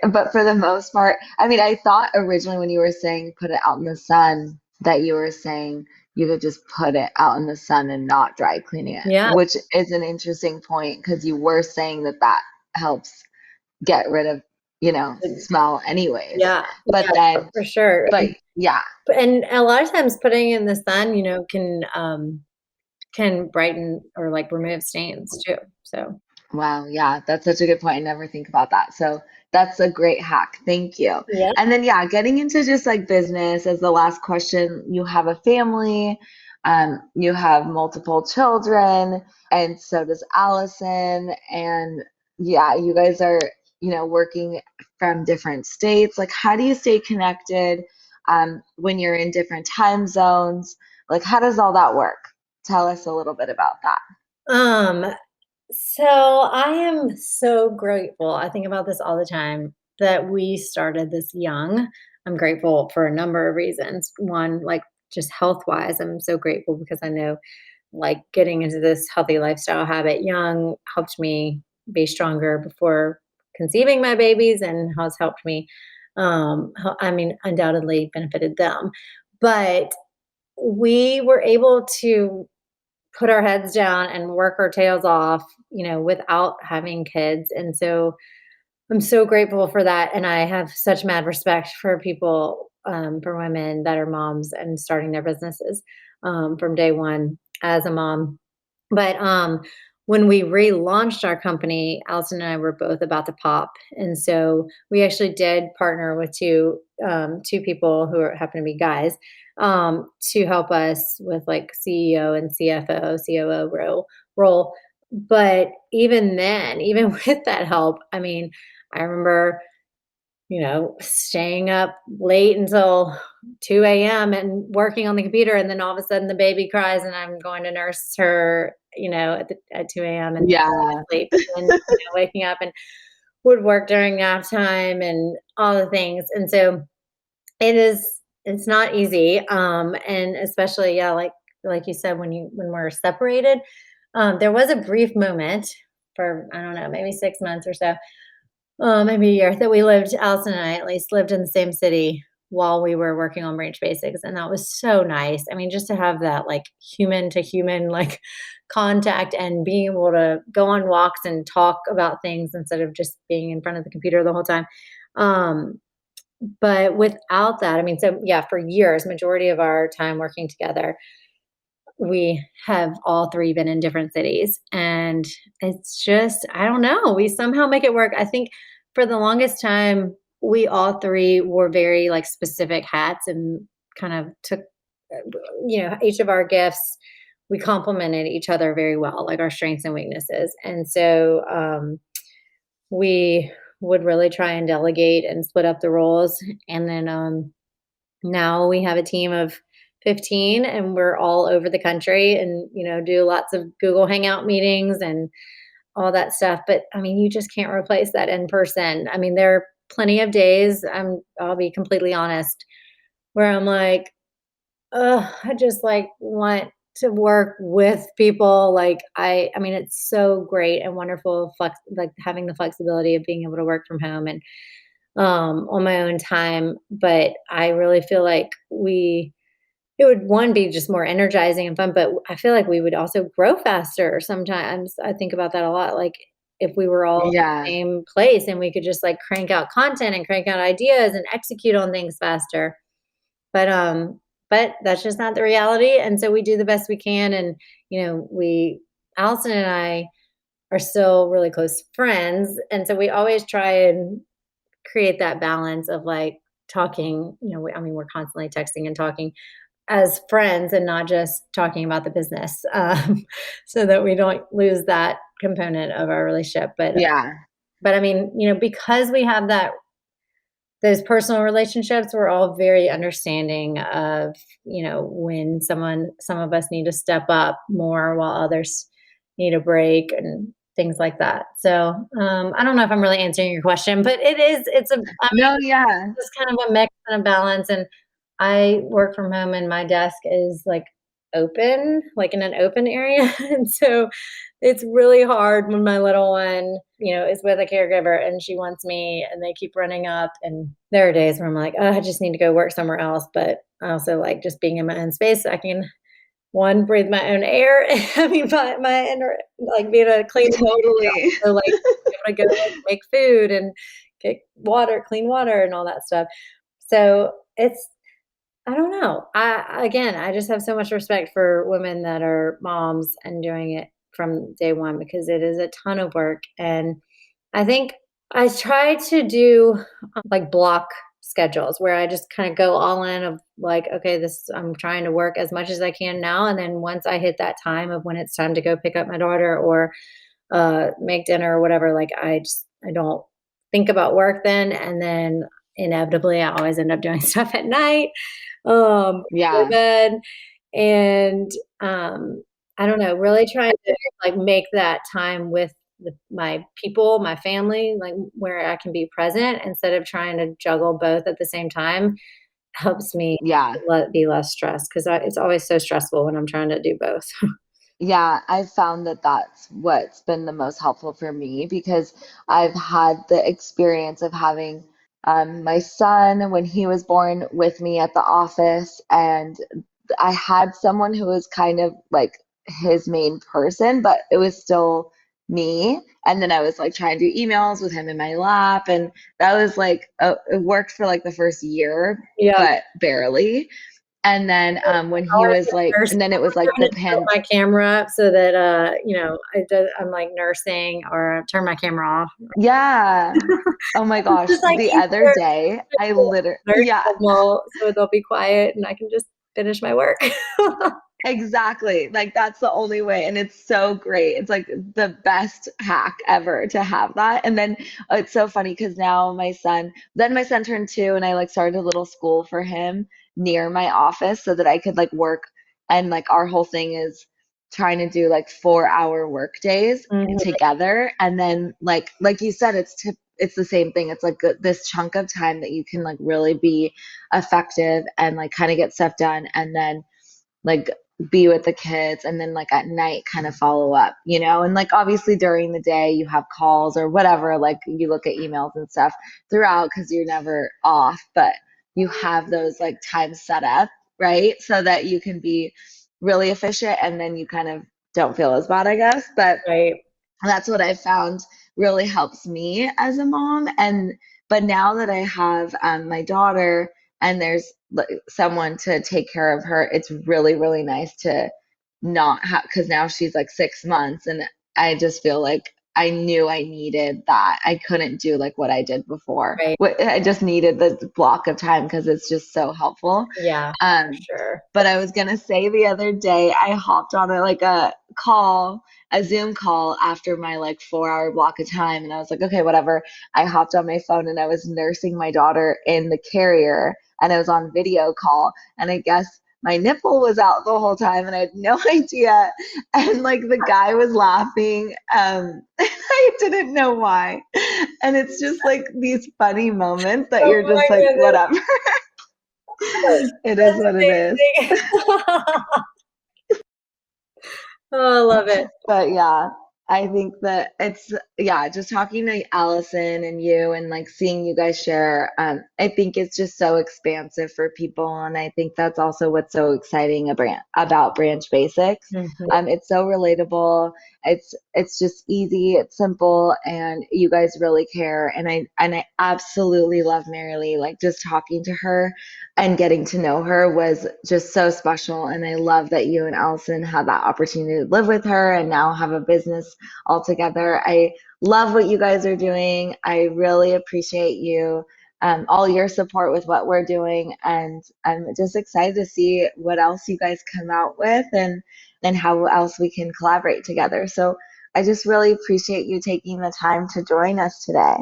but for the most part, I mean, I thought originally when you were saying put it out in the sun, that you were saying you could just put it out in the sun and not dry cleaning it, Yeah. which is an interesting point because you were saying that helps get rid of, smell anyways. Yeah, But yeah, then, for sure, but yeah, and a lot of times putting it in the sun, can brighten or, like, remove stains too, so wow, yeah, that's such a good point. I never think about that. So that's a great hack. Thank you. yeah. And then, yeah, getting into just like business as the last question, you have a family, you have multiple children, and so does Allison. And yeah, you guys are, working from different states. Like, how do you stay connected, when you're in different time zones? Like, how does all that work? Tell us a little bit about that. Um, so I am so grateful, I think about this all the time, that we started this young. I'm grateful for a number of reasons. One, like, just health-wise, I'm so grateful because I know, like, getting into this healthy lifestyle habit young helped me be stronger before conceiving my babies and has helped me, undoubtedly benefited them. But we were able to put our heads down and work our tails off, without having kids. And so I'm so grateful for that. And I have such mad respect for people, for women that are moms and starting their businesses, from day one as a mom. But when we relaunched our company, Allison and I were both about to pop, and so we actually did partner with two people who happen to be guys, to help us with like CEO and CFO, COO role. But even then, even with that help, I mean, I remember staying up late until 2 a.m. and working on the computer, and then all of a sudden the baby cries and I'm going to nurse her, at 2 a.m. and Yeah. sleep, and then, waking up and would work during nap time and all the things. And so it's not easy. And especially, yeah, like you said, when we're separated, there was a brief moment for, I don't know, maybe 6 months or so, maybe a year, that Allison and I at least lived in the same city while we were working on Branch Basics, and that was so nice. I mean, just to have that, like, human to human, like, contact and being able to go on walks and talk about things instead of just being in front of the computer the whole time. Um, but without that, I mean, so yeah, for years, majority of our time working together, we have all three been in different cities. And it's just, I don't know, we somehow make it work. I think for the longest time, we all three wore very like specific hats and kind of took, each of our gifts, we complemented each other very well, like our strengths and weaknesses. And so we would really try and delegate and split up the roles. And then now we have a team of 15 and we're all over the country and, do lots of Google Hangout meetings and all that stuff. But I mean, you just can't replace that in person. I mean, there are plenty of days, I'll be completely honest, where I'm like, I just like want to work with people. Like I mean, it's so great and wonderful, like having the flexibility of being able to work from home and on my own time. But I really feel like it would one be just more energizing and fun, but I feel like we would also grow faster sometimes. I think about that a lot. Like if we were all in the Yeah. same place and we could just like crank out content and crank out ideas and execute on things faster. But that's just not the reality. And so we do the best we can. And, Allison and I are still really close friends. And so we always try and create that balance of like talking, I mean, we're constantly texting and talking as friends and not just talking about the business, so that we don't lose that component of our relationship. Yeah. But I mean, because we have those personal relationships, we're all very understanding of, when some of us need to step up more while others need a break and things like that. So, I don't know if I'm really answering your question, but I mean, No, yeah. it's kind of a mix and a balance. And I work from home and my desk is like open, like in an open area. And so it's really hard when my little one, is with a caregiver and she wants me and they keep running up. And there are days where I'm like, oh, I just need to go work somewhere else. But I also like just being in my own space. So I can breathe my own air. I mean, like being a clean, Totally. so like be able to go like, make food and get clean water and all that stuff. So I don't know. I just have so much respect for women that are moms and doing it from day one because it is a ton of work. And I think I try to do like block schedules where I just kind of go all in of like, okay, I'm trying to work as much as I can now. And then once I hit that time of when it's time to go pick up my daughter or make dinner or whatever, like I don't think about work then. And then inevitably I always end up doing stuff at night. Before Yeah. bed. And I don't know, really trying to like make that time with my people, my family, like where I can be present instead of trying to juggle both at the same time helps me Yeah. be less stressed because it's always so stressful when I'm trying to do both. Yeah, I've found that that's what's been the most helpful for me because I've had the experience of having my son when he was born with me at the office, and I had someone who was kind of like his main person, but it was still me. And then I was like trying to do emails with him in my lap, and that was like it worked for like the first year, Yeah. but barely. And then when he was like, and then it was like Trying the to tilt my camera up so that I'm like nursing or turn my camera off. Yeah. Oh my gosh. Just like The other easier day, I literally, yeah, so they'll be quiet and I can just finish my work. exactly. Like that's the only way. And it's so great. It's like the best hack ever to have that. And then it's so funny because now my son turned 2 and I like started a little school for him near my office so that I could like work. And like our whole thing is trying to do like 4-hour work days Mhm. together. And then like you said, it's the same thing. It's like this chunk of time that you can like really be effective and like kind of get stuff done. And then like be with the kids and then like at night kind of follow up, you know? And like obviously during the day you have calls or whatever, like you look at emails and stuff throughout because you're never off, but you have those like times set up, right? So that you can be really efficient and then you kind of don't feel as bad, I guess. But Right. that's what I found really helps me as a mom. And but now that I have my daughter and there's like, someone to take care of her, it's really, really nice to not have, because now she's like 6 months and I just feel like I knew I needed that. I couldn't do like what I did before. Right. I just needed this block of time because it's just so helpful. Yeah, for Um, sure. but I was gonna say the other day I hopped on a Zoom call after my like 4 hour block of time, and I was like, okay, whatever. I hopped on my phone and I was nursing my daughter in the carrier, and I was on video call, and I guess my nipple was out the whole time, and I had no idea. And like the guy was laughing, I didn't know why. And it's just like these funny moments that Oh you're my just like, goodness. whatever. It is That's what it is. amazing. Oh, I love it. But yeah, I think that it's, yeah, just talking to Allison and you and like seeing you guys share, I think it's just so expansive for people. And I think that's also what's so exciting about Branch Basics. Mhm. It's so relatable. It's just easy, it's simple, and you guys really care. And I absolutely love Marilee. Like just talking to her and getting to know her was just so special. And I love that you and Allison had that opportunity to live with her and now have a business all together. I love what you guys are doing. I really appreciate you, all your support with what we're doing. And I'm just excited to see what else you guys come out with and how else we can collaborate together. So I just really appreciate you taking the time to join us today.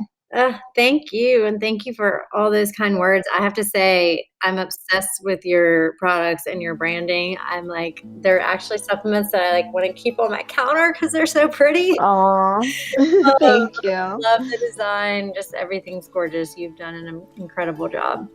Thank you, and thank you for all those kind words. I have to say, I'm obsessed with your products and your branding. I'm like, they're actually supplements that I like want to keep on my counter because they're so pretty. Oh, Oh, thank you. love the design. Just everything's gorgeous. You've done an incredible job.